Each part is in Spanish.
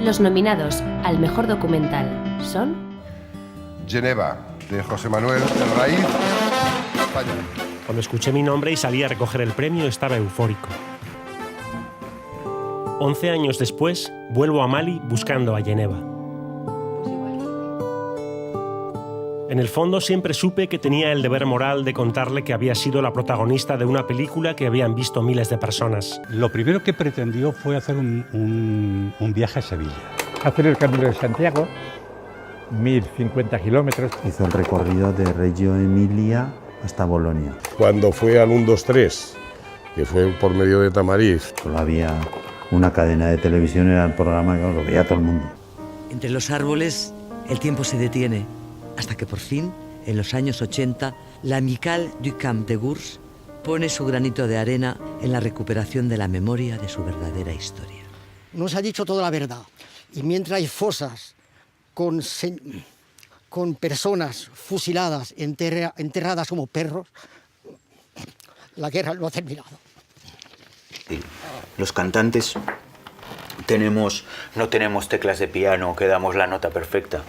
Los nominados al mejor documental son... Geneva, de José Manuel Herraiz, España. Cuando escuché mi nombre y salí a recoger el premio estaba eufórico. 11 años después, vuelvo a Mali buscando a Geneva. En el fondo siempre supe que tenía el deber moral de contarle que había sido la protagonista de una película que habían visto miles de personas. Lo primero que pretendió fue hacer un viaje a Sevilla. Hacer el Camino de Santiago, 1050 kilómetros. Hizo el recorrido de Reggio Emilia hasta Bolonia. Cuando fue al 1, 2, 3, que fue por medio de Tamariz. Solo había una cadena de televisión, era el programa que lo veía todo el mundo. Entre los árboles el tiempo se detiene, hasta que por fin, en los años 80, la Amicale du Camp de Gurs pone su granito de arena en la recuperación de la memoria de su verdadera historia. No se ha dicho toda la verdad, y mientras hay fosas con personas fusiladas, enterradas como perros, la guerra no ha terminado. Los cantantes no tenemos teclas de piano que damos la nota perfecta.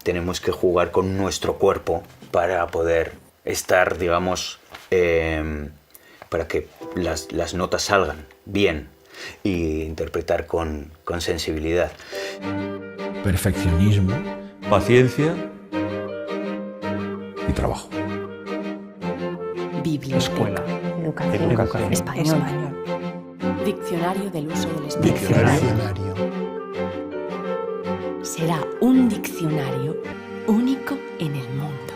Tenemos que jugar con nuestro cuerpo para poder estar, digamos, para que las notas salgan bien e interpretar con sensibilidad. Perfeccionismo, paciencia y trabajo. Biblia. Escuela. Educación. Español. Diccionario del uso del español. Diccionario. Será un diccionario único en el mundo.